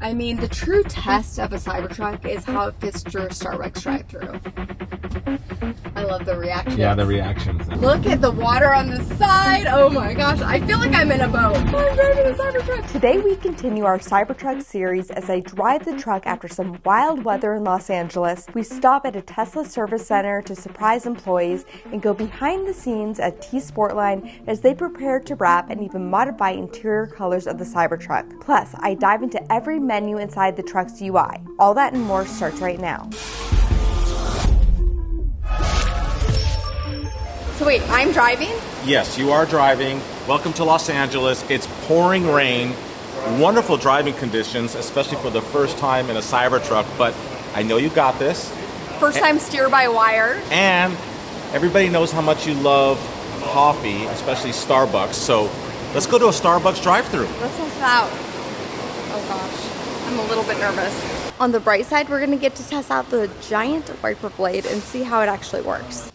I mean, the true test of a Cybertruck is how it fits through a Starbucks drive-thru. I love the reactions. Yeah, the reactions. Look at the water on the side. Oh my gosh, I feel like I'm in a boat. I'm driving a Cybertruck. Today we continue our Cybertruck series as I drive the truck after some wild weather in Los Angeles. We stop at a Tesla service center to surprise employees and go behind the scenes at T-Sportline as they prepare to wrap and even modify interior colors of the Cybertruck. Plus, I dive into every menu inside the truck's UI. All that and more starts right now. So wait, I'm driving? Yes, you are driving. Welcome to Los Angeles. It's pouring rain. Wonderful driving conditions, especially for the first time in a Cybertruck, but I know you got this. First time steer-by-wire. And everybody knows how much you love coffee, especially Starbucks, so let's go to a Starbucks drive-thru. Let's test it out. Oh gosh, I'm a little bit nervous. On the bright side, we're gonna get to test out the giant wiper blade and see how it actually works.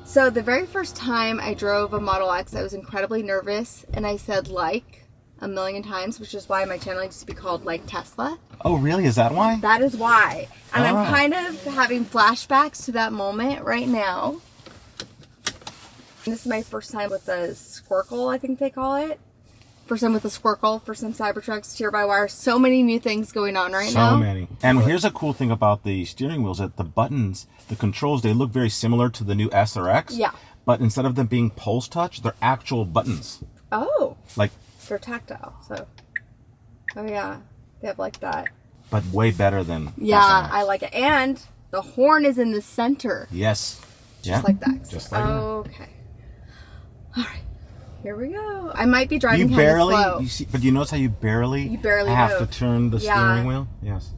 So the very first time I drove a Model X, I was incredibly nervous, and I said like a million times, which is why my channel used to be called Like Tesla. Oh really, is that why? That is why. And I'm kind of having flashbacks to that moment right now. This is my first time with the Squircle, I think they call it. First time with the Squircle for some Cybertrucks, steer-by-wire. So many new things going on right now. So many. And here's a cool thing about the steering wheels, that the buttons, the controls, they look very similar to the new S or X. Yeah. But instead of them being pulse touch, they're actual buttons. Oh. Like. They're tactile, so. Oh yeah, they have like that. But way better than Yeah, S and X. I like it. And the horn is in the center. Yes. Just like that. Just like that. Okay. All right. Here we go. I might be driving You kind barely, of slow. you see, but you notice how you barely have move. to turn the steering wheel? Yes.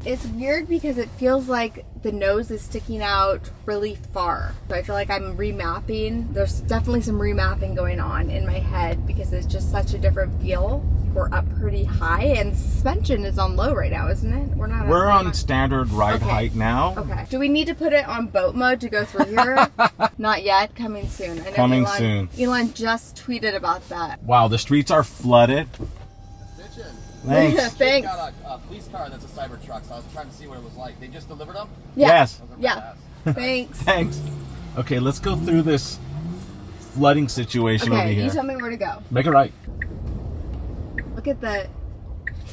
It's weird because it feels like the nose is sticking out really far. So I feel like I'm remapping. There's definitely some remapping going on in my head because it's just such a different feel. We're up pretty high and suspension is on low right now, isn't it? We're on standard ride height now. Okay. Do we need to put it on boat mode to go through here? Not yet. Coming soon. I know Coming soon. Elon just tweeted about that. Wow, the streets are flooded. Thanks. Thanks. Got a police car that's a Cybertruck, so I was trying to see what it was like. They just delivered them? Yeah. Yes. Yeah. Thanks. Thanks. Okay, let's go through this flooding situation over Okay, here. you tell me where to go. Make it right. Look at the...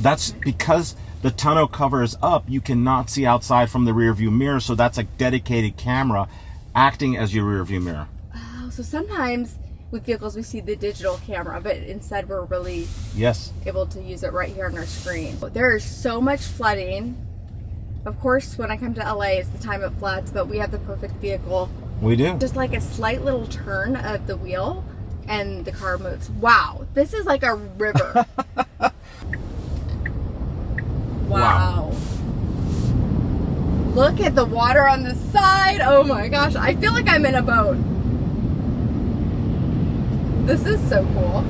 That's because the tonneau cover is up, you cannot see outside from the rear view mirror, so that's a dedicated camera acting as your rear view mirror. Oh, so sometimes with vehicles we see the digital camera, but instead we're really able to use it right here on our screen. There is so much flooding. Of course, when I come to LA, it's the time it floods, but we have the perfect vehicle. We do. Just like a slight little turn of the wheel and the car moves. Wow, this is like a river. Wow. Look at the water on the side. Oh my gosh, I feel like I'm in a boat. This is so cool.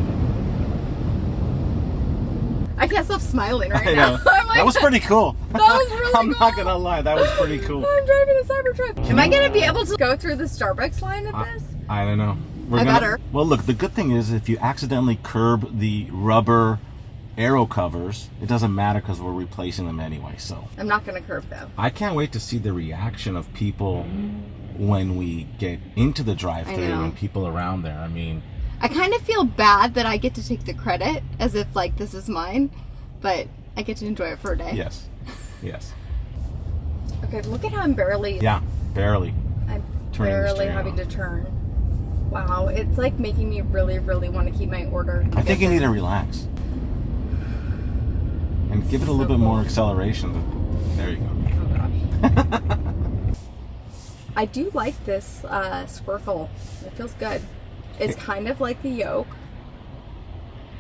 I can't stop smiling right now. I'm like, that was pretty cool. That was really I'm cool. not gonna lie, that was pretty cool. I'm driving a Cybertruck. Am I gonna be able to go through the Starbucks line at this? I don't know. I better. Well, look, the good thing is if you accidentally curb the rubber aero covers, it doesn't matter because we're replacing them anyway. So I'm not gonna curb though. I can't wait to see the reaction of people when we get into the drive-thru and people around there. I mean, I kind of feel bad that I get to take the credit as if like this is mine, but I get to enjoy it for a day. Yes. Yes. Okay, look at how I'm barely. Yeah, barely. I'm turning the barely steering having on. to turn. Wow, it's like making me really, really want to keep my order. I think you need to relax and give it a little bit more acceleration. There you go. Oh gosh. I do like this Squircle. It feels good. It's kind of like the yoke.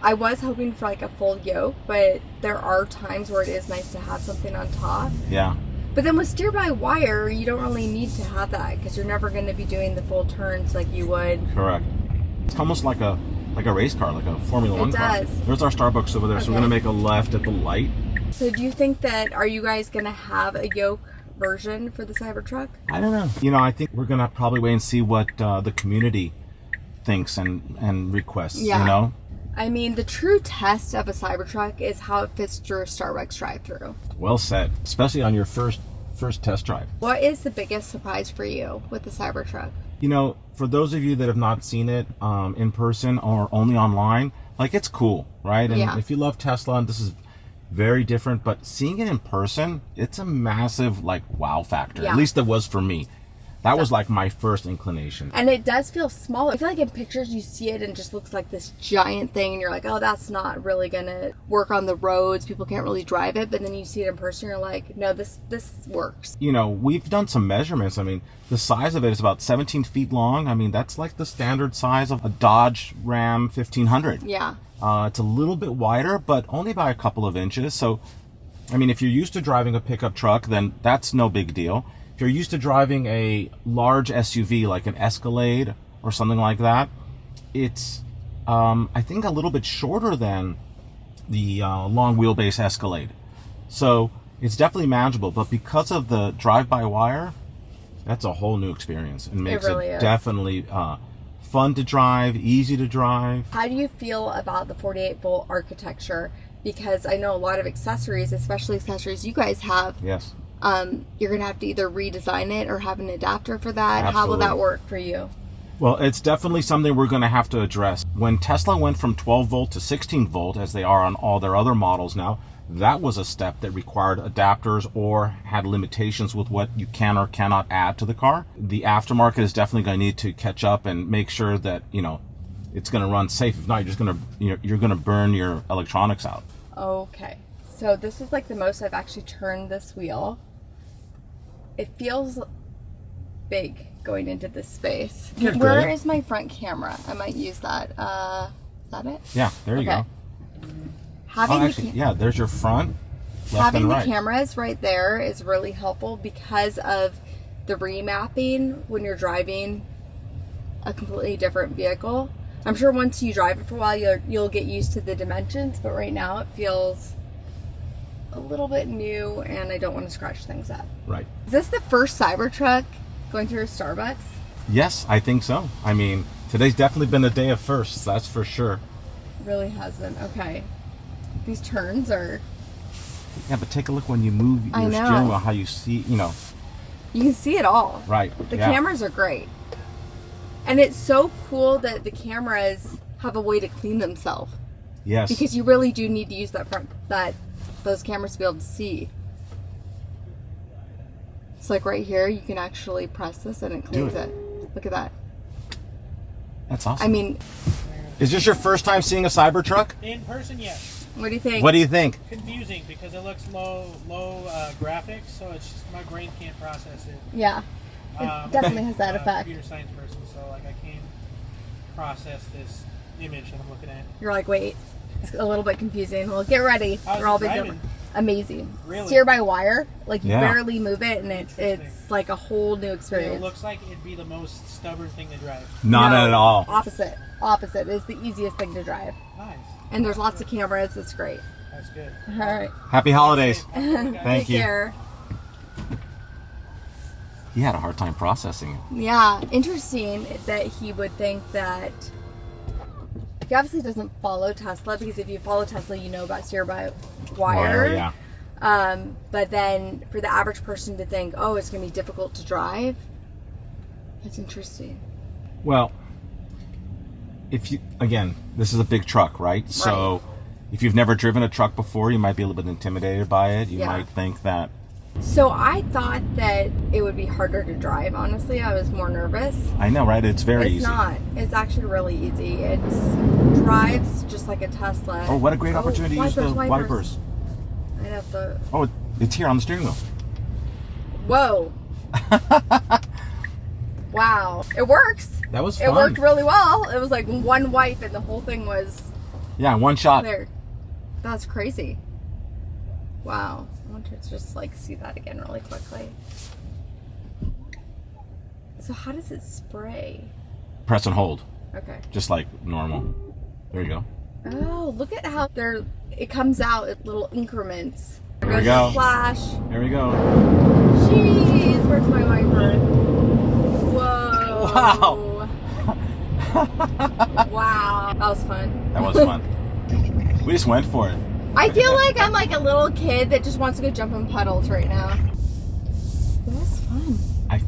I was hoping for like a full yoke, but there are times where it is nice to have something on top. Yeah. But then with steer-by-wire, you don't really need to have that because you're never going to be doing the full turns like you would. Correct. It's almost like a race car, like a Formula One car. It does. There's our Starbucks over there, so we're going to make a left at the light. So do you think that, are you guys going to have a yoke version for the Cybertruck? I don't know. You know, I think we're going to probably wait and see what the community thinks and requests, you know? I mean, the true test of a Cybertruck is how it fits through a Starbucks drive-thru. Well said, especially on your first test drive. What is the biggest surprise for you with the Cybertruck? You know, for those of you that have not seen it in person or only online, like, it's cool, right? And Yeah. if you love Tesla, and this is very different, but seeing it in person, it's a massive, like, wow factor. Yeah. At least it was for me. That was like my first inclination. And it does feel small. I feel like in pictures you see it and it just looks like this giant thing and you're like, oh, that's not really gonna work on the roads. People can't really drive it. But then you see it in person, you're like, no, this works. You know, we've done some measurements. I mean, the size of it is about 17 feet long. I mean, that's like the standard size of a Dodge Ram 1500. Yeah. It's a little bit wider, but only by a couple of inches. So, I mean, if you're used to driving a pickup truck, then that's no big deal. If you're used to driving a large SUV like an Escalade or something like that, it's, I think, a little bit shorter than the long wheelbase Escalade. So it's definitely manageable, but because of the drive-by-wire, that's a whole new experience. It makes really is. Definitely fun to drive, easy to drive. How do you feel about the 48-volt architecture? Because I know a lot of accessories, especially accessories you guys have, Yes. you're going to have to either redesign it or have an adapter for that. Absolutely. How will that work for you? Well, it's definitely something we're going to have to address. When Tesla went from 12 volt to 16 volt, as they are on all their other models now, that was a step that required adapters or had limitations with what you can or cannot add to the car. The aftermarket is definitely going to need to catch up and make sure that, you know, it's going to run safe. If not, you're just going to, you're going to burn your electronics out. Okay. So this is like the most I've actually turned this wheel. It feels big going into this space. You're Where good. is my front camera? I might use that. Is that it? Yeah, there you Okay. go. Having Oh, actually, yeah, there's your front, left having and the right. cameras right there is really helpful because of the remapping when you're driving a completely different vehicle. I'm sure once you drive it for a while, you'll get used to the dimensions, but right now it feels a little bit new and I don't want to scratch things up. Right. Is this the first Cybertruck going through a Starbucks? Yes, I think so. I mean, today's definitely been a day of firsts, that's for sure. It really has been. Okay. These turns are... Yeah, but take a look when you move I your know. steering wheel, how you see, you know. You can see it all. Right. The yeah. cameras are great. And it's so cool that the cameras have a way to clean themselves. Yes. Because you really do need to use those cameras to be able to see. It's like right here, you can actually press this and it cleans it. Look at that. That's awesome. I mean, is this your first time seeing a Cybertruck? In person, yes. what do you think? What do you think? Confusing because it looks low graphics, so it's just my brain can't process it. Yeah. It definitely has that I'm a effect. Computer science person, so like I can't process this image that I'm looking at. You're like, wait, it's a little bit confusing. Well, get ready. How's We're all it big driving? amazing. Really? Steer by wire. Like you Yeah. barely move it, and it's like a whole new experience. It looks like it'd be the most stubborn thing to drive. Not No, at all. Opposite. It's the easiest thing to drive. Nice. And there's lots of cameras. It's great. That's good. All right. Happy holidays. Thank Thank Take you. care. He had a hard time processing it. Yeah, interesting that he would think that he obviously doesn't follow Tesla, because if you follow Tesla, you know about steer by wire. Yeah. But then for the average person to think, oh, it's going to be difficult to drive, that's interesting. Well, if you, again, this is a big truck, right? So if you've never driven a truck before, you might be a little bit intimidated by it. You Yeah. might think that, So I thought that it would be harder to drive, honestly. I was more nervous. I know, right? It's very It's easy. not. It's actually really easy. It drives just like a Tesla. Oh, what a great opportunity to use the wipers. I'd have to... Oh, it's here on the steering wheel. Whoa. Wow. It works. That was It fun. worked really well. It was like one wipe and the whole thing was Yeah, one shot. there. That's crazy. Wow. I want to just like see that again really quickly. So how does it spray? Press and hold, Okay. just like normal. There you go. Oh, look at how it comes out in little increments. There we Goes go. the Flash. There we go. Jeez, where's my wiper? Whoa. Wow. Wow, that was fun. That was fun. We just went for it. I feel like I'm like a little kid that just wants to go jump in puddles right now. It was fun. I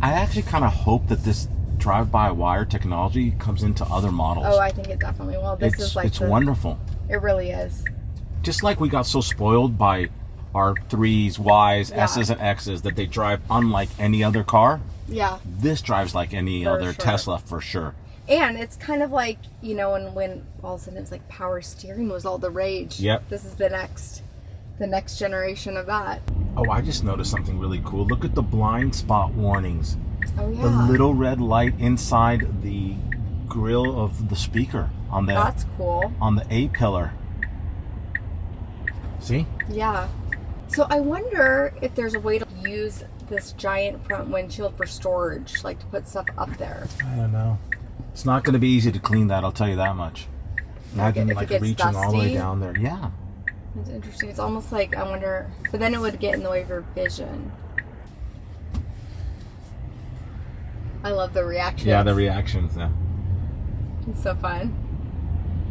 actually kind of hope that this drive-by-wire technology comes into other models. Oh, I think it definitely will. It's wonderful. It really is. Just like we got so spoiled by our 3s, Ys, S's, and X's that they drive unlike any other car. Yeah. This drives like any other sure. Tesla for sure. And it's kind of like, you know, when all of a sudden it was like power steering was all the rage. Yep. This is the next generation of that. Oh, I just noticed something really cool. Look at the blind spot warnings. Oh yeah. The little red light inside the grill of the speaker on the That's cool. on the A pillar. See? Yeah. So I wonder if there's a way to use this giant front windshield for storage, like to put stuff up there. I don't know. It's not going to be easy to clean that, I'll tell you that much. Imagine if it like gets reaching all the way dusty. down there. Yeah. It's interesting. It's almost like, I wonder, but then it would get in the way of your vision. I love the reactions. Yeah, the reactions. Yeah. It's so fun.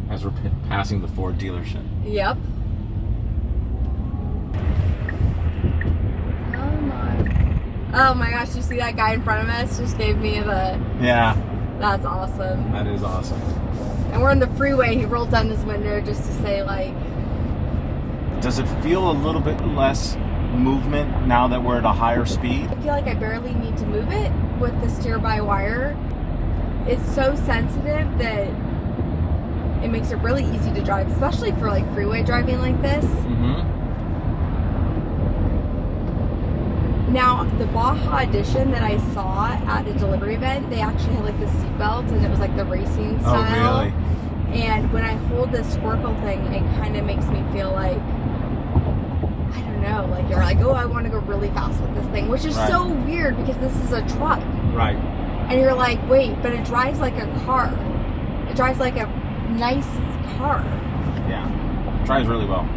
As we're passing the Ford dealership. Yep. Oh my gosh, you see that guy in front of us? Just gave me the... Yeah. That's awesome. That is awesome. And we're on the freeway. He rolled down his window just to say, like... Does it feel a little bit less movement now that we're at a higher speed? I feel like I barely need to move it with the steer-by-wire. It's so sensitive that it makes it really easy to drive, especially for like freeway driving like this. Mm-hmm. Now, the Baja Edition that I saw at a delivery event, they actually had like the seat belts and it was like the racing style. Oh, really? And when I hold this Squircle thing, it kind of makes me feel like, I don't know, like you're like, oh, I want to go really fast with this thing, which is so weird because this is a truck. Right. And you're like, wait, but it drives like a car. It drives like a nice car. Yeah. Drives really well.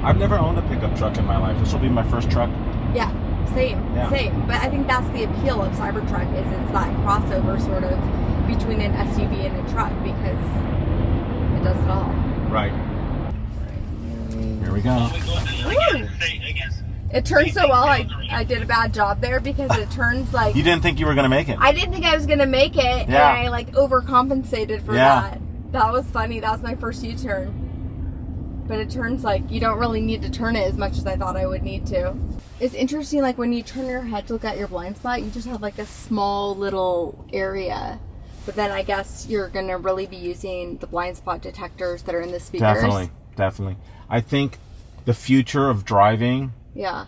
I've never owned a pickup truck in my life. This will be my first truck. Yeah, same. But I think that's the appeal of Cybertruck is it's that crossover sort of between an SUV and a truck because it does it all. Right. Here we go. Ooh. It turns so well. I did a bad job there because it turns like... You didn't think you were going to make it. I didn't think I was going to make it, and I like overcompensated for that. That was funny. That was my first U-turn. But it turns like you don't really need to turn it as much as I thought I would need to. It's interesting, like when you turn your head to look at your blind spot, you just have like a small little area. But then I guess you're going to really be using the blind spot detectors that are in the speakers. Definitely. I think the future of driving is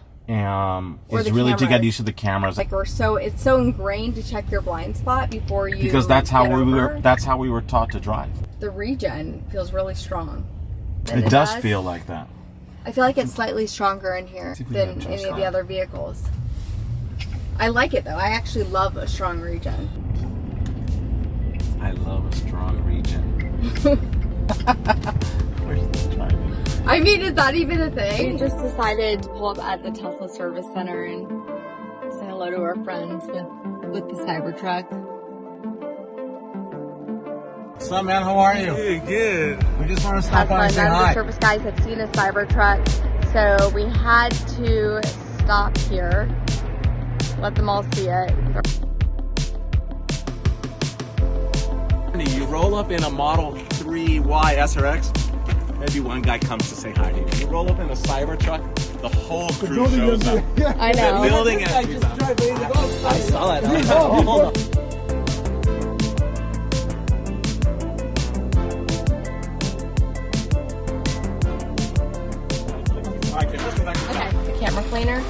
really to get used to the cameras. Like it's so ingrained to check your blind spot before you because that's how we were taught to drive. The regen feels really strong. It does feel like that. I feel like it's slightly stronger in here than any of the other vehicles. I like it though. I actually love a strong regen. I love a strong regen. Where's this driving? I mean, is that even a thing? We just decided to pull up at the Tesla service center and say hello to our friends with the Cybertruck. What's up, man? How are you? Good. We just want to stop by and say None of hi. the service guys had seen a Cybertruck, so we had to stop here, let them all see it. You roll up in a Model 3 Y SRX, maybe one guy comes to say hi to you. You roll up in a Cybertruck, the whole crew shows up. I know. The building I saw that. Hold on. Okay, the camera cleaner.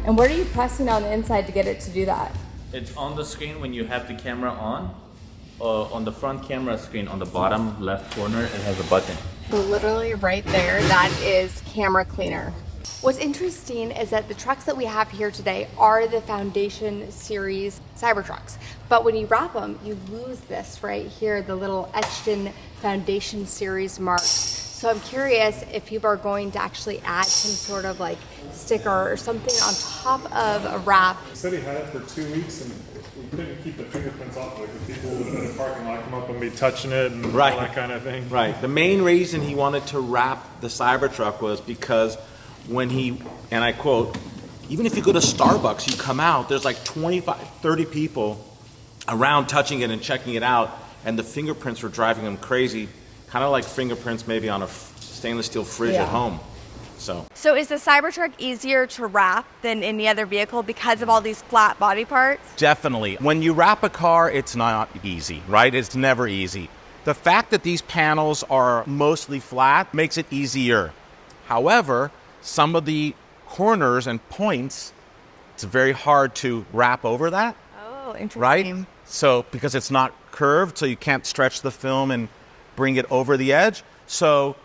And what are you pressing on the inside to get it to do that? It's on the screen when you have the camera on. On the front camera screen on the bottom left corner, it has a button. So literally right there, that is camera cleaner. What's interesting is that the trucks that we have here today are the Foundation Series Cybertrucks. But when you wrap them, you lose this right here, the little etched in Foundation Series marks. So I'm curious if people are going to actually add some sort of like sticker or something on top of a wrap. He said he had it for 2 weeks and we couldn't keep the fingerprints off of it because people would in the parking lot come up and be touching it and Right. all that kind of thing. Right. The main reason he wanted to wrap the Cybertruck was because when he, and I quote, even if you go to Starbucks, you come out, there's like 25, 30 people around touching it and checking it out, and the fingerprints were driving him crazy, kind of like fingerprints maybe on a stainless steel fridge at home. So is the Cybertruck easier to wrap than any other vehicle because of all these flat body parts? Definitely. When you wrap a car, it's not easy, right? It's never easy. The fact that these panels are mostly flat makes it easier. However, some of the corners and points, it's very hard to wrap over that. Oh, interesting. Right? So, because it's not curved, so you can't stretch the film and bring it over the edge. So,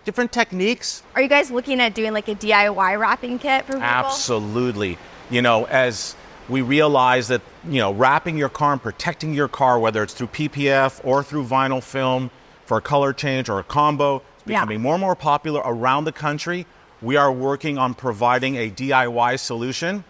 different techniques. Are you guys looking at doing like a DIY wrapping kit for people? Absolutely. You know, as we realize that, you know, wrapping your car and protecting your car, whether it's through PPF or through vinyl film for a color change or a combo, it's becoming more and more popular around the country. We are working on providing a DIY solution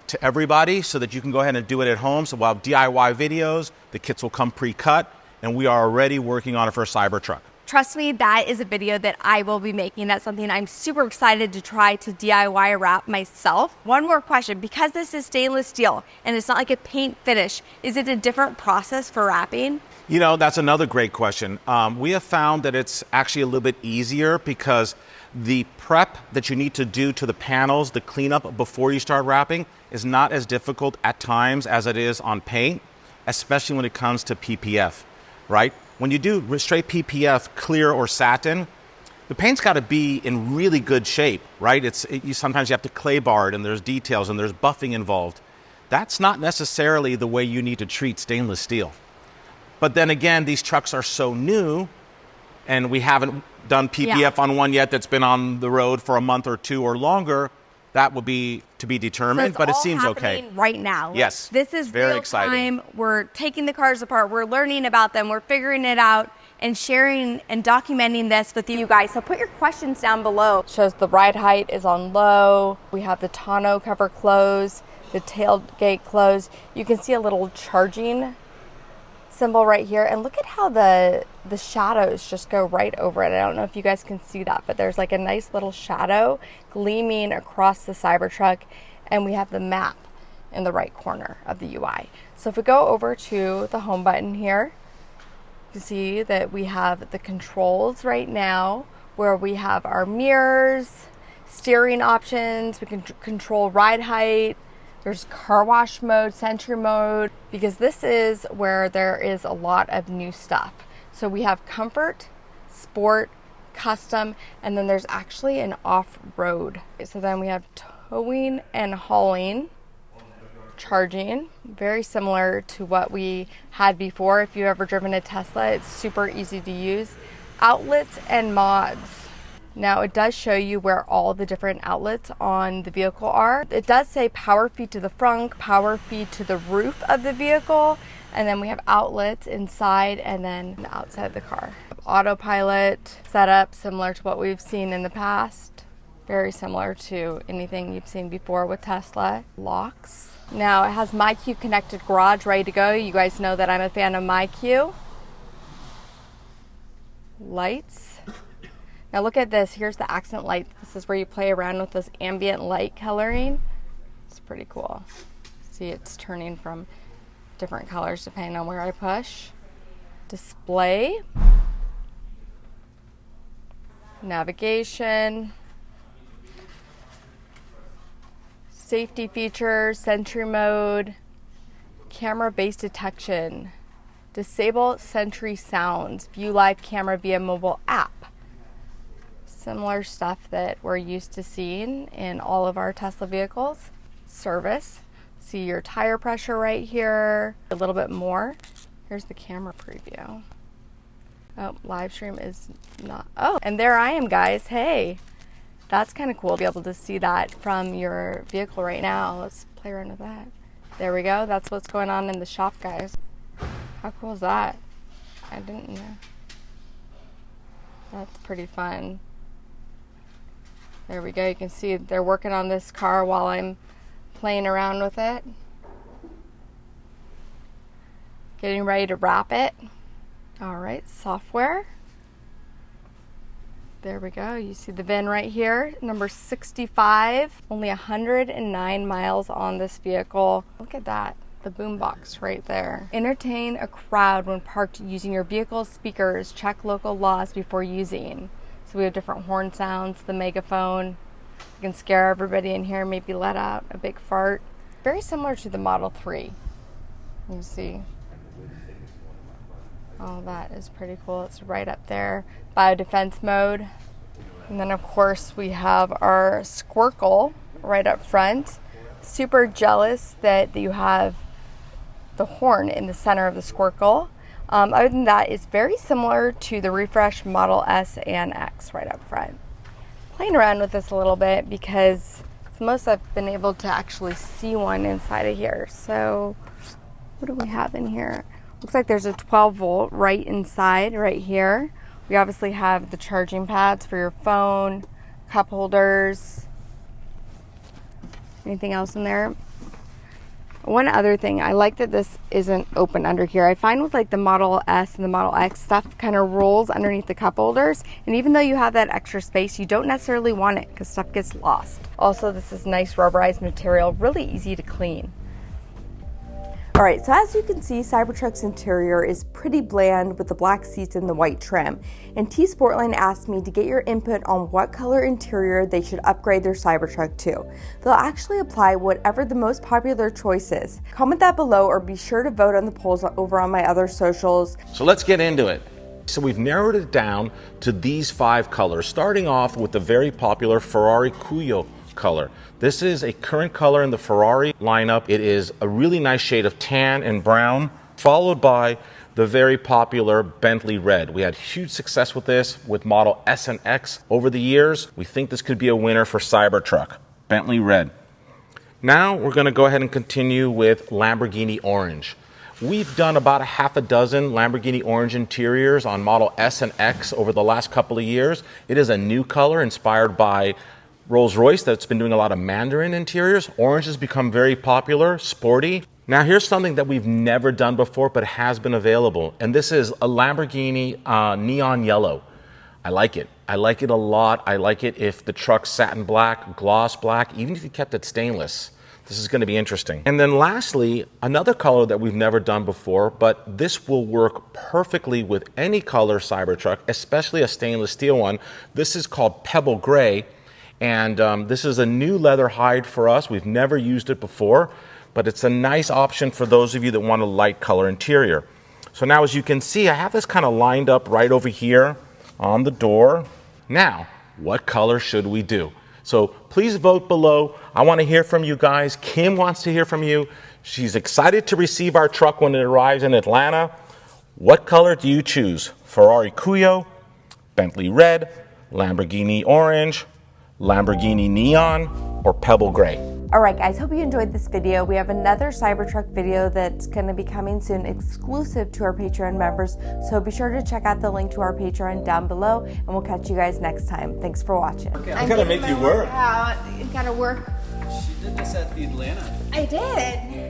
to everybody so that you can go ahead and do it at home. So we'll have DIY videos, the kits will come pre-cut, and we are already working on it for a Cybertruck. Trust me, that is a video that I will be making. That's something I'm super excited to try to DIY wrap myself. One more question, because this is stainless steel and it's not like a paint finish, is it a different process for wrapping? You know, that's another great question. We have found that it's actually a little bit easier because the prep that you need to do to the panels, the cleanup before you start wrapping, is not as difficult at times as it is on paint, especially when it comes to PPF, right? When you do straight PPF, clear or satin, the paint's got to be in really good shape, right? Sometimes you have to clay bar it, and there's details, and there's buffing involved. That's not necessarily the way you need to treat stainless steel. But then again, these trucks are so new, and we haven't done PPF on one yet that's been on the road for a month or two or longer. That will be to be determined, but it seems okay. Right now. Yes. This is very real exciting. time. We're taking the cars apart. We're learning about them. We're figuring it out and sharing and documenting this with you guys. So put your questions down below. Shows the ride height is on low. We have the tonneau cover closed, the tailgate closed. You can see a little charging symbol right here, and look at how the shadows just go right over it. I don't know if you guys can see that, but there's like a nice little shadow gleaming across the Cybertruck, and we have the map in the right corner of the UI. So if we go over to the home button here, you can see that we have the controls right now, where we have our mirrors, steering options, we can control ride height. There's car wash mode, Sentry mode, because this is where there is a lot of new stuff. So we have comfort, sport, custom, and then there's actually an off-road. So then we have towing and hauling, charging, very similar to what we had before. If you've ever driven a Tesla, it's super easy to use. Outlets and mods. Now it does show you where all the different outlets on the vehicle are. It does say power feed to the front, power feed to the roof of the vehicle, and then we have outlets inside and then outside of the car. Autopilot setup, similar to what we've seen in the past. Very similar to anything you've seen before with Tesla. Locks. Now it has MyQ connected garage ready to go. You guys know that I'm a fan of MyQ. Lights. Now look at this, here's the accent light. This is where you play around with this ambient light coloring. It's pretty cool. See, it's turning from different colors depending on where I push. Display. Navigation. Safety features, Sentry mode. Camera-based detection. Disable Sentry sounds. View live camera via mobile app. Similar stuff that we're used to seeing in all of our Tesla vehicles. Service. See your tire pressure right here. A little bit more. Here's the camera preview. Oh, live stream is not. Oh, and there I am, guys. Hey, that's kind of cool to be able to see that from your vehicle right now. Let's play around with that. There we go. That's what's going on in the shop, guys. How cool is that? I didn't know. That's pretty fun. There we go. You can see they're working on this car while I'm playing around with it. Getting ready to wrap it. All right, software. There we go. You see the VIN right here, number 65. Only 109 miles on this vehicle. Look at that. The boombox right there. Entertain a crowd when parked using your vehicle's speakers. Check local laws before using. So we have different horn sounds, the megaphone. You can scare everybody in here, maybe let out a big fart. Very similar to the Model 3. You see. Oh, that is pretty cool. It's right up there. Biodefense mode. And then of course we have our Squircle right up front. Super jealous that you have the horn in the center of the Squircle. Other than that, it's very similar to the refreshed Model S and X right up front. Playing around with this a little bit because it's the most I've been able to actually see one inside of here. So what do we have in here? Looks like there's a 12 volt right inside, right here. We obviously have the charging pads for your phone, cup holders. Anything else in there? One other thing, I like that this isn't open under here. I find with like the Model S and the Model X, stuff kind of rolls underneath the cup holders. And even though you have that extra space, you don't necessarily want it because stuff gets lost. Also, this is nice rubberized material, really easy to clean. All right, so as you can see, Cybertruck's interior is pretty bland with the black seats and the white trim. And T-Sportline asked me to get your input on what color interior they should upgrade their Cybertruck to. They'll actually apply whatever the most popular choice is. Comment that below or be sure to vote on the polls over on my other socials. So let's get into it. So we've narrowed it down to these 5 colors, starting off with the very popular Ferrari Cuyo color. This is a current color in the Ferrari lineup. It is a really nice shade of tan and brown, followed by the very popular Bentley red. We had huge success with this with Model S and X over the years. We think this could be a winner for Cybertruck, Bentley red. Now we're going to go ahead and continue with Lamborghini orange. We've done about a half a dozen Lamborghini orange interiors on Model S and X over the last couple of years. It is a new color inspired by Rolls-Royce that's been doing a lot of Mandarin interiors. Orange has become very popular, sporty. Now here's something that we've never done before but has been available, and this is a Lamborghini neon yellow. I like it. I like it a lot. I like it if the truck's satin black, gloss black, even if you kept it stainless. This is going to be interesting. And then lastly, another color that we've never done before, but this will work perfectly with any color Cybertruck, especially a stainless steel one. This is called Pebble Gray. And this is a new leather hide for us. We've never used it before, but it's a nice option for those of you that want a light color interior. So now as you can see, I have this kind of lined up right over here on the door. Now, what color should we do? So please vote below. I want to hear from you guys. Kim wants to hear from you. She's excited to receive our truck when it arrives in Atlanta. What color do you choose? Ferrari Cuyo, Bentley red, Lamborghini orange, Lamborghini neon, or Pebble Gray? All right, guys, hope you enjoyed this video. We have another Cybertruck video that's going to be coming soon, exclusive to our Patreon members. So be sure to check out the link to our Patreon down below, and we'll catch you guys next time. Thanks for watching. I gotta make you work. You gotta work. She did this at the Atlanta. I did.